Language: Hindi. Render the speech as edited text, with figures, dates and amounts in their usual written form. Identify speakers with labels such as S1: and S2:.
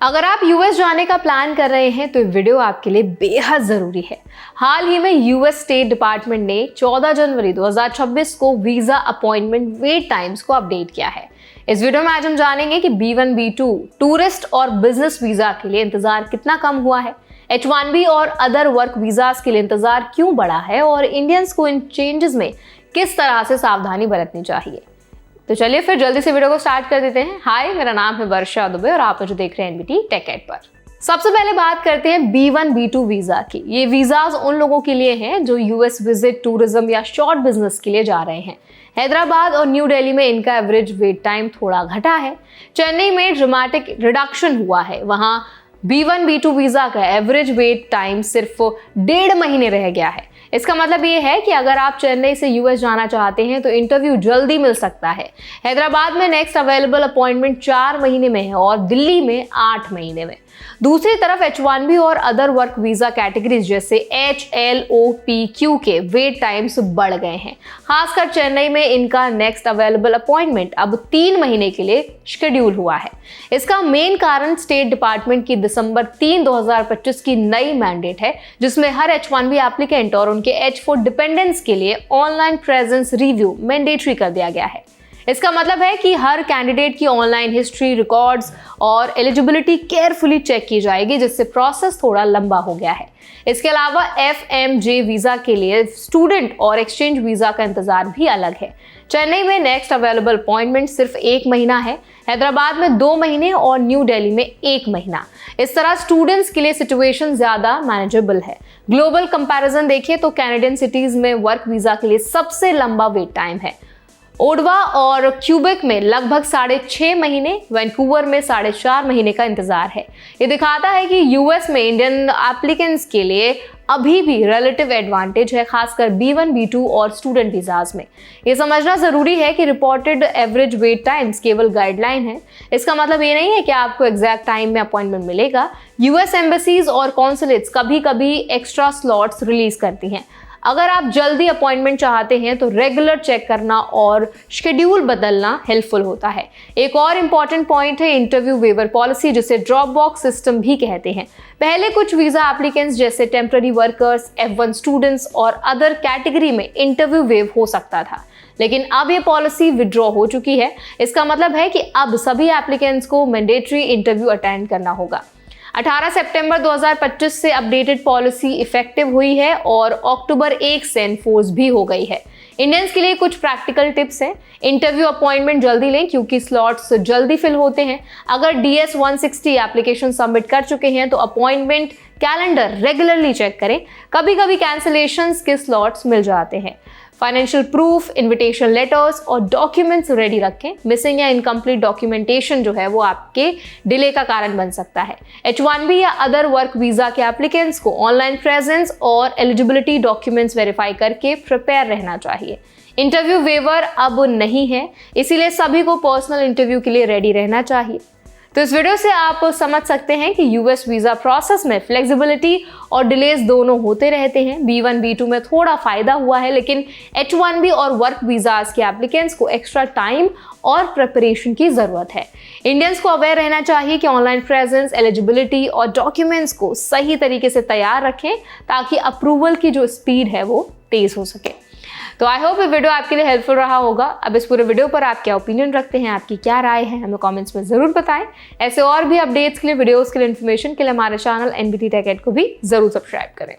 S1: अगर आप यूएस जाने का प्लान कर रहे हैं तो ये वीडियो आपके लिए बेहद ज़रूरी है। हाल ही में यूएस स्टेट डिपार्टमेंट ने 14 जनवरी 2026 को वीज़ा अपॉइंटमेंट वेट टाइम्स को अपडेट किया है। इस वीडियो में आज हम जानेंगे कि B1 B2 टूरिस्ट और बिजनेस वीज़ा के लिए इंतज़ार कितना कम हुआ है, H1B और अदर वर्क वीज़ास के लिए इंतज़ार क्यों बढ़ा है और इंडियंस को इन चेंजेस में किस तरह से सावधानी बरतनी चाहिए। तो चलिए फिर जल्दी से वीडियो को स्टार्ट कर देते हैं। हाय, मेरा नाम है वर्षा दुबे और आप जो देख रहे हैं NBT टेक एड पर। सबसे पहले बात करते हैं B1 B2 वीज़ा की। ये वीज़ाज उन लोगों के लिए हैं जो यूएस विजिट, टूरिज्म या शॉर्ट बिजनेस के लिए जा रहे हैं। हैदराबाद और न्यू दिल्ली में इनका एवरेज वेट टाइम थोड़ा घटा है। चेन्नई में ड्रामेटिक रिडक्शन हुआ है। वहाँ B1 B2 वीज़ा का एवरेज वेट टाइम सिर्फ 1.5 महीने रह गया है। इसका मतलब ये है कि अगर आप चेन्नई से यूएस जाना चाहते हैं तो इंटरव्यू जल्दी मिल सकता है। हैदराबाद में नेक्स्ट अवेलेबल अपॉइंटमेंट 4 महीने में है और दिल्ली में 8 महीने में। दूसरी तरफ H1B और अदर वर्क वीजा कैटेगरीज जैसे HLOPQ के वेट टाइम्स बढ़ गए हैं। खासकर चेन्नई में इनका नेक्स्ट अवेलेबल अपॉइंटमेंट अब 3 महीने के लिए शेड्यूल हुआ है। इसका मेन कारण स्टेट डिपार्टमेंट की दिसंबर 3, 2025 की नई मैंडेट है, जिसमें हर H1B एप्लीकेंट और उनके H4 डिपेंडेंट्स के लिए ऑनलाइन प्रेजेंस रिव्यू मैंडेटरी कर दिया गया है। इसका मतलब है कि हर कैंडिडेट की ऑनलाइन हिस्ट्री, रिकॉर्ड्स और एलिजिबिलिटी केयरफुली चेक की जाएगी, जिससे प्रोसेस थोड़ा लंबा हो गया है। इसके अलावा FMJ वीज़ा के लिए स्टूडेंट और एक्सचेंज वीज़ा का इंतजार भी अलग है। चेन्नई में नेक्स्ट अवेलेबल अपॉइंटमेंट सिर्फ 1 महीना है, हैदराबाद में 2 महीने और न्यू दिल्ली में 1 महीना। इस तरह स्टूडेंट्स के लिए सिचुएशन ज़्यादा मैनेजेबल है। ग्लोबल कंपैरिजन देखें तो कैनेडियन सिटीज़ में वर्क वीज़ा के लिए सबसे लंबा वेट टाइम है। ओडवा और क्यूबेक में लगभग 6.5 महीने, वैंकूवर में 4.5 महीने का इंतजार है। ये दिखाता है कि यूएस में इंडियन एप्लीकेंट्स के लिए अभी भी रिलेटिव एडवांटेज है, खासकर B1 B2 और स्टूडेंट वीजाज में। ये समझना जरूरी है कि रिपोर्टेड एवरेज वेट टाइम्स केवल गाइडलाइन है। इसका मतलब ये नहीं है कि आपको एग्जैक्ट टाइम में अपॉइंटमेंट मिलेगा। यूएस एम्बेसीज और कॉन्सुलेट्स कभी कभी एक्स्ट्रा स्लॉट्स रिलीज करती हैं। अगर आप जल्दी अपॉइंटमेंट चाहते हैं तो रेगुलर चेक करना और शेड्यूल बदलना हेल्पफुल होता है। एक और इम्पॉर्टेंट पॉइंट है इंटरव्यू वेवर पॉलिसी, जिसे ड्रॉप बॉक्स सिस्टम भी कहते हैं। पहले कुछ वीजा एप्लीकेंट्स जैसे टेम्पररी वर्कर्स, F1 स्टूडेंट्स और अदर कैटेगरी में इंटरव्यू वेव हो सकता था, लेकिन अब ये पॉलिसी विड्रॉ हो चुकी है। इसका मतलब है कि अब सभी एप्लीकेंट्स को मैंडेटरी इंटरव्यू अटेंड करना होगा। 18 सितंबर 2025 से अपडेटेड पॉलिसी इफेक्टिव हुई है और अक्टूबर 1 से एनफोर्स भी हो गई है। इंडियंस के लिए कुछ प्रैक्टिकल टिप्स हैं। इंटरव्यू अपॉइंटमेंट जल्दी लें क्योंकि स्लॉट्स जल्दी फिल होते हैं। अगर DS 160 एप्लीकेशन सबमिट कर चुके हैं तो अपॉइंटमेंट कैलेंडर रेगुलरली चेक करें। कभी कभी कैंसिलेशंस के स्लॉट्स मिल जाते हैं। फाइनेंशियल प्रूफ, इन्विटेशन लेटर्स और डॉक्यूमेंट्स रेडी रखें। मिसिंग या इनकम्प्लीट डॉक्यूमेंटेशन जो है वो आपके डिले का कारण बन सकता है। H1B या अदर वर्क वीजा के एप्लीकेंट्स को ऑनलाइन प्रेजेंस और एलिजिबिलिटी डॉक्यूमेंट्स वेरीफाई करके प्रिपेयर रहना चाहिए। इंटरव्यू वेवर अब नहीं है, इसीलिए सभी को पर्सनल इंटरव्यू के लिए रेडी रहना चाहिए। तो इस वीडियो से आप समझ सकते हैं कि यूएस वीज़ा प्रोसेस में फ्लेक्सिबिलिटी और डिलेज दोनों होते रहते हैं। B1 B2 में थोड़ा फायदा हुआ है, लेकिन H1B और वर्क वीज़ाज के एप्लीकेंट्स को एक्स्ट्रा टाइम और प्रिपरेशन की ज़रूरत है। इंडियंस को अवेयर रहना चाहिए कि ऑनलाइन प्रेजेंस, एलिजिबिलिटी और डॉक्यूमेंट्स को सही तरीके से तैयार रखें ताकि अप्रूवल की जो स्पीड है वो तेज़ हो सके। तो आई होप ये वीडियो आपके लिए हेल्पफुल रहा होगा। अब इस पूरे वीडियो पर आप क्या ओपिनियन रखते हैं, आपकी क्या राय है, हमें कमेंट्स में ज़रूर बताएं। ऐसे और भी अपडेट्स के लिए, वीडियोस के लिए, इन्फॉर्मेशन के लिए हमारे चैनल NBT टेक एड को भी ज़रूर सब्सक्राइब करें।